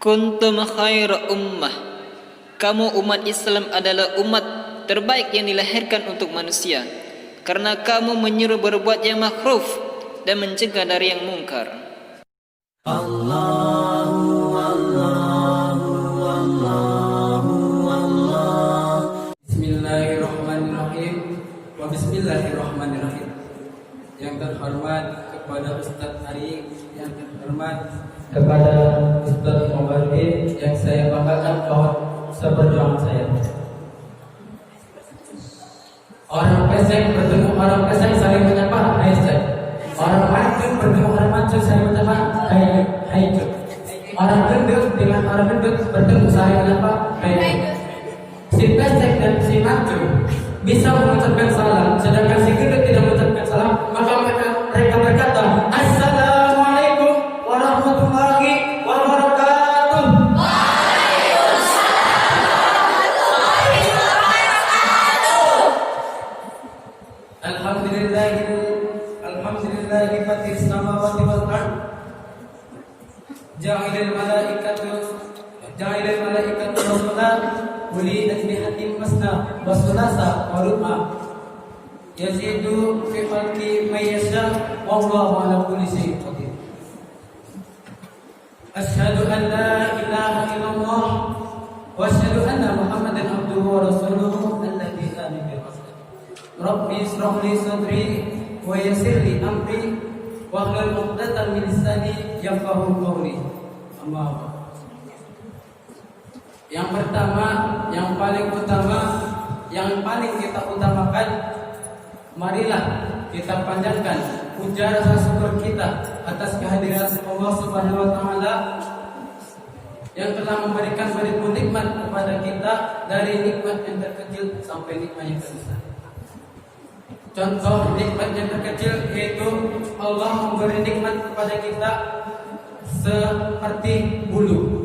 Kuntum khaira ummah. Kamu umat Islam adalah umat terbaik yang dilahirkan untuk manusia, karena kamu menyuruh berbuat yang makruf dan mencegah dari yang mungkar. Allahu Allahu Allahu Allah. Bismillahirrahmanirrahim. Wa bismillahirrahmanirrahim. Yang terhormat kepada Ustadz Ari, yang terhormat kepada Ustadz Mubardi, yang saya banggakan kawan seperjuangan saya. Orang pesek bertemu orang pesek saling menyapa, hai Ustaz. Orang mancung bertemu orang mancung saling menyapa, hai Cuk. Orang gendut dengan orang gendut bertemu saling menyapa, hai. Si pesek dan si mancung bisa mengucapkan salam, sedangkan si gendut tidak mengucapkan salam, maka mereka berkata, Assalamualaikum warahmatullahi wabarakatuh. Alhamdulillahi fatir samawati wal ard. Ja'ilal malaikatu rasulan uli ajnihatin masna wa thulatha wa ruba. Yazidu fi khalqi may yasha wallahu ala kulli syai'in qadir. Asyhadu an la ilaha illallah wa asyhadu anna Muhammadan abduhu wa rasuluhu alladzi la nabiyya ba'dahu. Rabbi ishrah li sadri wa yassir li amri wa hlul 'uqdatam min lisani yafqahu qawli. Amma ba'd. Yang pertama, yang paling utama, yang paling kita utamakan, marilah kita panjatkan puja rasa syukur kita atas kehadiran Allah Subhanahu wa taala yang telah memberikan beribu nikmat kepada kita, dari nikmat yang terkecil sampai nikmat yang terbesar. Contoh nikmat yang terkecil yaitu Allah memberi nikmat kepada kita seperti bulu,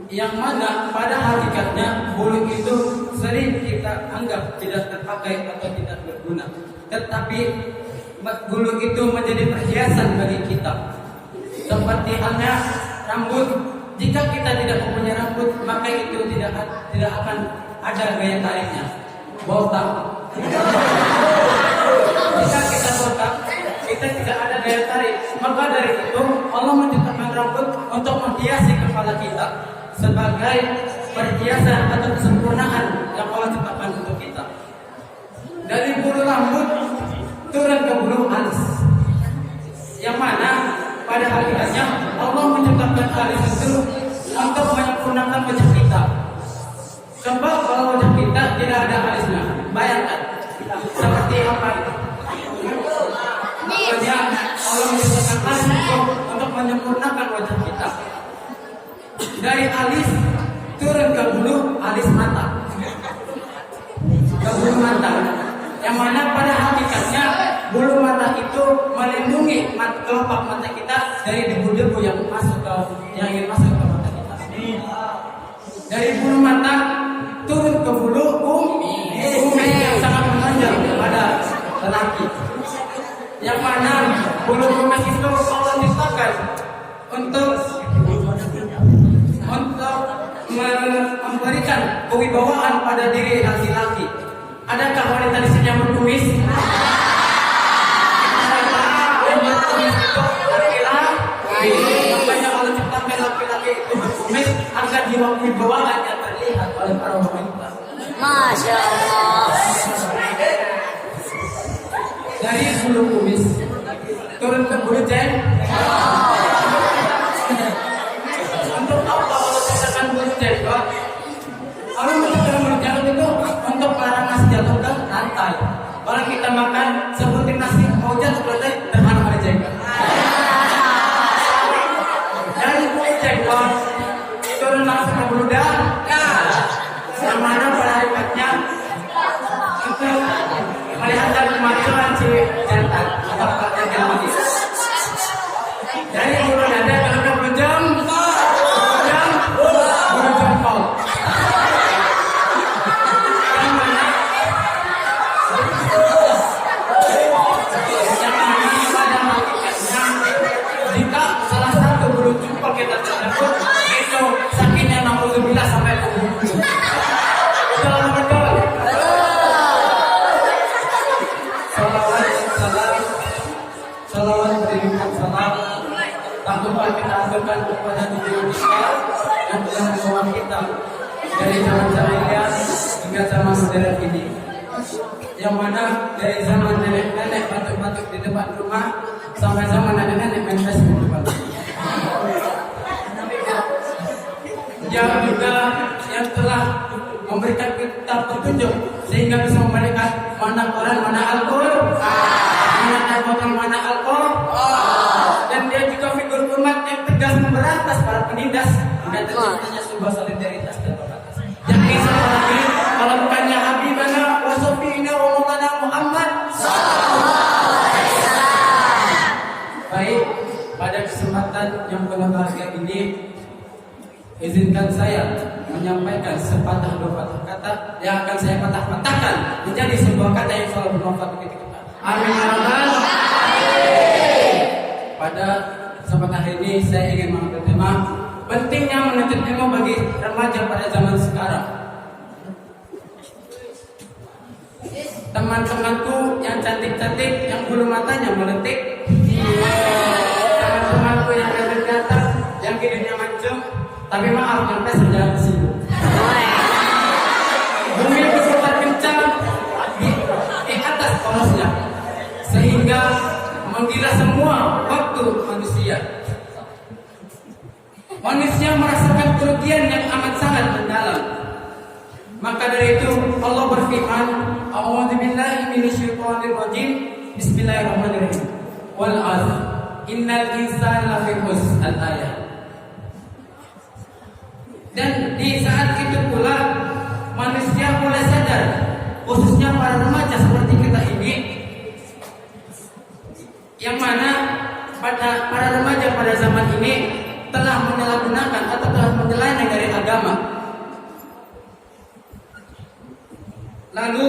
yang mana pada hakikatnya bulu itu sering kita anggap tidak terpakai atau tidak berguna, tetapi bulu itu menjadi perhiasan bagi kita. Seperti halnya rambut, jika kita tidak mempunyai rambut, maka itu tidak akan ada gaya tariknya. Botak, jika kita botak, kita tidak ada daya tarik. Maka dari itu Allah menciptakan rambut untuk menghiasi kepala kita sebagai perhiasan atau kesempurnaan yang Allah ciptakan untuk kita. Dari bulu rambut turun ke bulu alis, yang mana pada hakikatnya Allah menciptakan alis itu untuk menyempurnakan wajah kita. Sebab kalau wajah kita tidak ada alisnya, bayangkan seperti apa itu. Makanya Allah menciptakan alis untuk menyempurnakan wajah kita. Dari alis turun ke bulu alis mata, ke bulu mata, yang mana pada hakikatnya bulu mata itu melindungi kelopak mata kita dari debu-debu yang ingin masuk ke mata kita. Dari bulu mata turun ke bulu bumi yang sangat menonjol pada lelaki, yang mana bulu bumi itu Allah ciptakan untuk memberikan kewibawaan pada diri laki-laki. Adakah wanita di sini yang berkumis? Yang berkumis itu laki-laki. Makanya Allah ciptakan laki-laki itu berkumis agar jiwa kewibawaannya terlihat oleh para wanita. Masya Allah. Dari bulu kumis turun ke bulu jenggot. Untuk apa Allah ciptakan bulu jenggot? Allah menciptakan bulu jenggot itu untuk melarang nasi jatuh ke lantai. Kalau kita makan sebutin nasi mau jatuh ke lantai, terhalang oleh jenggot. Dari bulu jenggot turun langsung ke bulu dada, yang mana pada hakikatnya untuk melihat dan kemajuan si jantan atau jantan. Dari kalau kita tersebut itu sakitnya naudzubillah sampai ke bulu. Betul atau betul? Salawat berikan salam. Tak lupa kita aturkan kepada tujuan kita yang telah membawa kita dari zaman jahiliyah hingga zaman modern ini. Yang mana dari zaman nenek-nenek batuk-batuk di depan rumah sampai zaman nenek-nenek main Facebook di depan. Yang juga yang telah memberikan kita petunjuk sehingga bisa memberikan mana Quran, mana Al-Quran, mana Al-Quran, mana Al-Quran. Dan dia juga figur umat yang tegas memberantas para penindas dan terciptanya sebuah solidaritas dan pembatas. Yang bisa lagi kalau bukannya Habibana wa Sofina wa Maulana Muhammad. Baik, pada kesempatan yang penuh bahagia ini, izinkan saya menyampaikan sepatah dua patah kata yang akan saya patah-patahkan menjadi sebuah kata yang selalu bermanfaat bagi kita. Amin ya rabbal alamin. Pada kesempatan hari ini saya ingin mengambil tema pentingnya menuntut ilmu bagi remaja pada zaman sekarang. Teman-temanku yang cantik-cantik, yang bulu matanya meletik, teman-temanku yang ganteng, yang hidungnya mancung, tapi maaf sampai sudah sibuk. Bumi berputar kencang di atas polosnya, sehingga menggila semua waktu manusia. Manusia merasakan kerugian yang amat sangat mendalam. Maka dari itu Allah berfirman, A'udzubillahi minasyaitonir rajim. Bismillahirrahmanirrahim. Wal 'asr. Innal insana lafi khusr. Al-ayat. Dan di saat itu pula manusia mulai sadar, khususnya para remaja seperti kita ini, yang mana pada para remaja pada zaman ini telah menyalahgunakan atau telah menyelewengkan dari agama. Lalu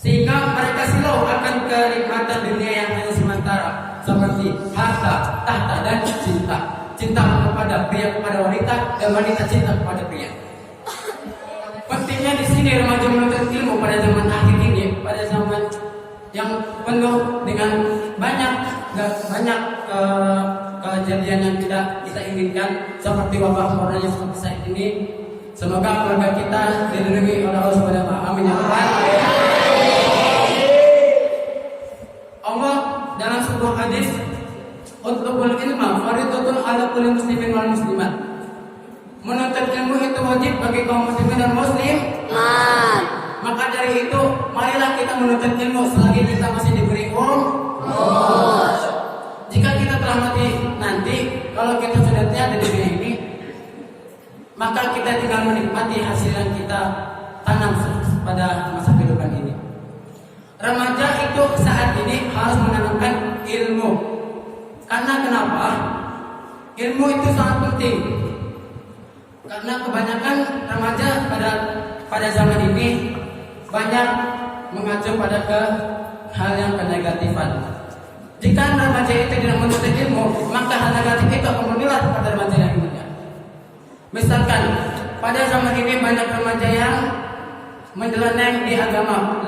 sehingga mereka silau akan kenikmatan dunia yang hanya sementara, seperti harta, tahta dan cinta. Cinta kepada pria kepada wanita dan wanita cinta kepada pria. Pentingnya di sini remaja menuntut ilmu pada zaman akhir ini, pada zaman yang penuh dengan banyak kejadian yang tidak kita inginkan seperti wabah corona yang seperti saat ini. Semoga keluarga kita dilindungi oleh Allah Subhanahu wa taala. Amin ya rabbal alamin. Allah dalam sebuah hadis, "Utlubul ilma fardhatun 'ala kulli muslimin wal muslimat." Menuntut ilmu itu wajib bagi kaum muslimin dan muslim. Maka dari itu, marilah kita menuntut ilmu selagi kita masih diberi umur. Jika kita telah mati nanti, kalau kita sudah tiada di dunia ini, maka kita tinggal menikmati hasil yang kita tanam pada masa kehidupan ini. Remaja itu saat ini harus menanamkan ilmu. Karena kenapa? Ilmu itu sangat penting. Karena kebanyakan remaja pada zaman ini banyak mengacu pada hal yang kenegatifan. Jika remaja itu tidak menuntut ilmu, maka hal negatif itu akan menular pada remaja yang lainnya. Misalkan pada zaman ini banyak remaja yang menyeleneh di agama,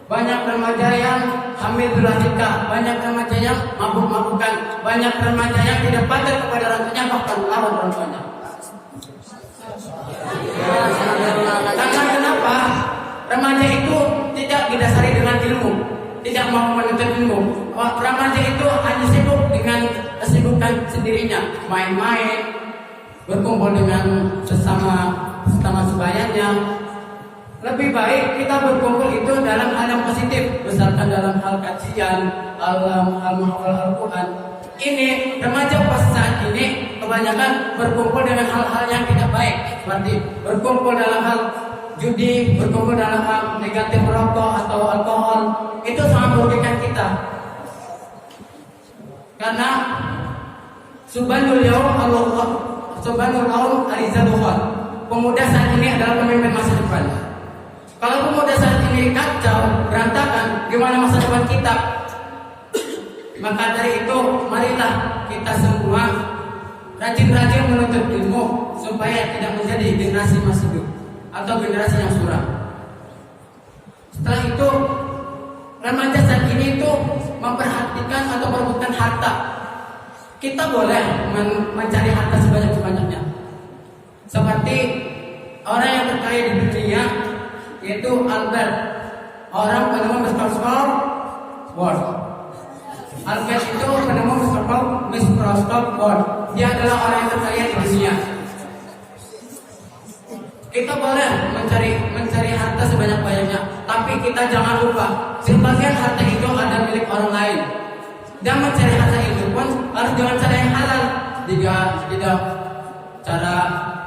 banyak remaja yang hamil di luar nikah, banyak remaja yang mabuk-mabukan, banyak remaja yang tidak patuh kepada orang tuanya bahkan melawan orang tuanya. Karena kenapa? Remaja itu tidak didasari dengan ilmu, tidak mau menuntut ilmu. Remaja itu hanya sibuk dengan kesibukan sendirinya, main-main, berkumpul dengan sesama sebayanya. Lebih baik kita berkumpul itu dalam hal yang positif, misalkan dalam hal kajian, hal menghafal Al-Quran. Ini remaja pas saat ini kebanyakan berkumpul dengan hal-hal yang tidak baik, seperti berkumpul dalam hal judi, berkumpul dalam hal negatif rokok atau alkohol. Itu sangat merugikan kita. Karena subhanul yaum arizaluhon. Pemuda saat ini adalah pemimpin masa depan. Kalau pemuda saat ini kacau, berantakan, gimana masa depan kita? Maka dari itu, marilah kita kita semua rajin-rajin menuntut ilmu supaya tidak menjadi generasi masjid atau generasi yang suram. Setelah itu, remaja saat ini itu memperhatikan atau merebutkan harta. Kita boleh mencari harta sebanyak-banyaknya. Seperti orang yang terkaya di dunia, yaitu Albert, orang penemu mikroskop Ward. Albert itu penemu mikroskop Ward. Dia adalah orang yang terkaya di dunia. Kita boleh mencari harta sebanyak-banyaknya, tapi kita jangan lupa sebagian harta itu ada milik orang lain. Dan mencari harta itu pun harus dengan cara yang halal, tidak cara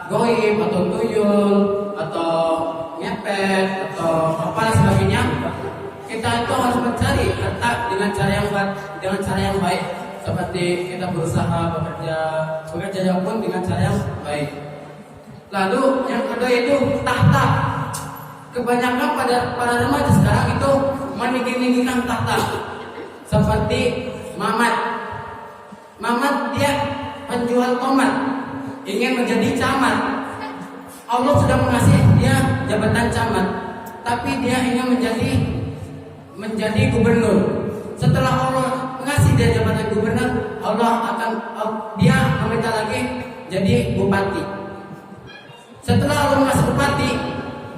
goib atau tuyul atau ngepet atau apa sebagainya. Kita itu harus mencari harta dengan cara yang baik, seperti kita berusaha bekerja pun dengan cara yang baik. Lalu yang kedua itu tahta. Kebanyakan pada para remaja sekarang itu meninggikan tahta. Seperti Mamat dia penjual tomat, ingin menjadi camat. Allah sudah mengasih dia jabatan camat, tapi dia ingin menjadi gubernur. Setelah Allah mengasih dia jabatan gubernur, dia meminta lagi jadi bupati. Setelah Allah mengasih bupati,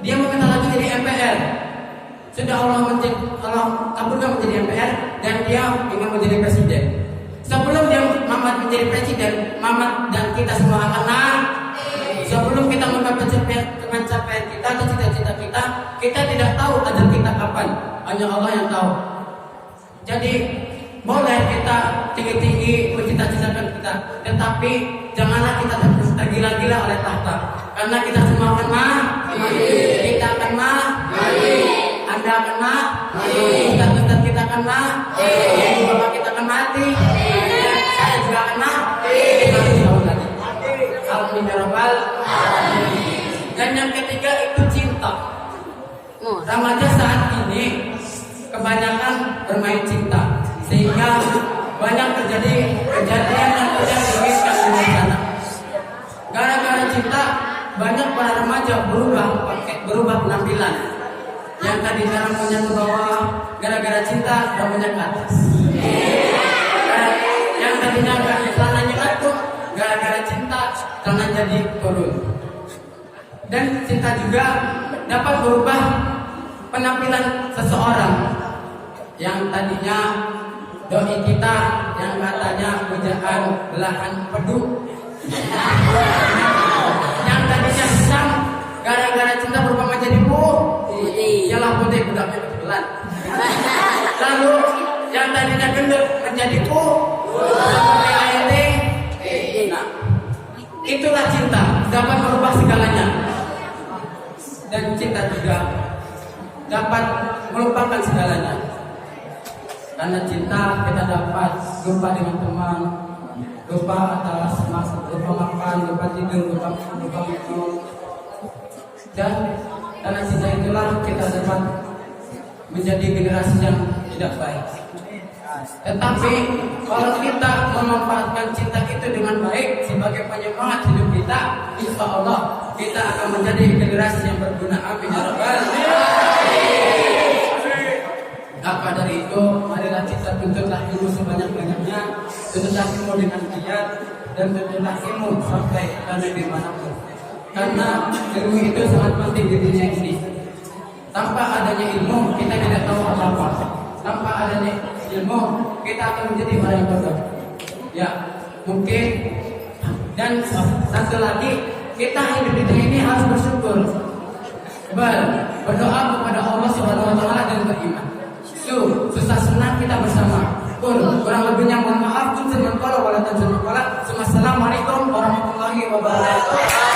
dia meminta lagi jadi MPR. Sudah Allah kabulkan menjadi MPR dan dia ingin menjadi presiden. Sebelum dia Mamat menjadi presiden, Mamat dan kita semua akan sebelum kita mencapai kita atau cita-cita kita tidak tahu ajal kita kapan. Hanya Allah yang tahu. Jadi boleh kita tinggi-tinggi mencita-citakan kita, tetapi janganlah kita tergila-gila oleh tahta. Karena kita semua akan kita akan Anda akan Ustaz kita akan Ibu bapak kita akan mati, dan saya juga akan mati. Amin ya rabbal alamin. Dan yang ketiga itu cinta. Remaja saat ini kebanyakan bermain cinta, sehingga banyak terjadi kejadian yang tidak diinginkan di sana. Gara-gara cinta, banyak para remaja berubah penampilan. Yang tadinya rambutnya ke bawah, gara-gara cinta rambutnya ke atas. Yang tadinya celananya ngatuk, gara-gara cinta celana jadi turun. Dan cinta juga dapat berubah penampilan seseorang. Yang tadinya doi kita yang katanya pujaan belahan pedu, yang tadinya hitam, gara-gara cinta berubah menjadi putih. Ialah putih budaknya kebetulan. Lalu yang tadinya gendut menjadi seperti air teh. Nah, itulah cinta, dapat merubah segalanya. Dan cinta juga dapat melupakan segalanya. Karena cinta kita dapat lupa dengan teman, lupa atas lupa makan, lupa tidur, lupa minum. Dan karena cinta itulah kita dapat menjadi generasi yang tidak baik. Tetapi kalau kita memanfaatkan cinta itu dengan baik sebagai penyemangat hidup kita, insya Allah kita akan menjadi generasi yang berguna. Amin ya rabbal alamin. Apa dari itu, marilah kita tuntutlah ilmu sebanyak-banyaknya, tuntutlah ilmu dengan giat, dan tuntutlah ilmu sampai karena dimanapun. Karena ilmu itu sangat penting di dunia ini. Tanpa adanya ilmu, kita tidak tahu apa-apa. Tanpa adanya ilmu, kita akan menjadi orang yang bodoh. Ya, mungkin. Dan satu lagi, kita hidup di dunia ini harus bersyukur. Berdoa kepada Allah Subhanahu wa taala dan beriman. Susah senang kita bersama. Kurang lebihnya mohon maaf. Assalamualaikum warahmatullahi wabarakatuh.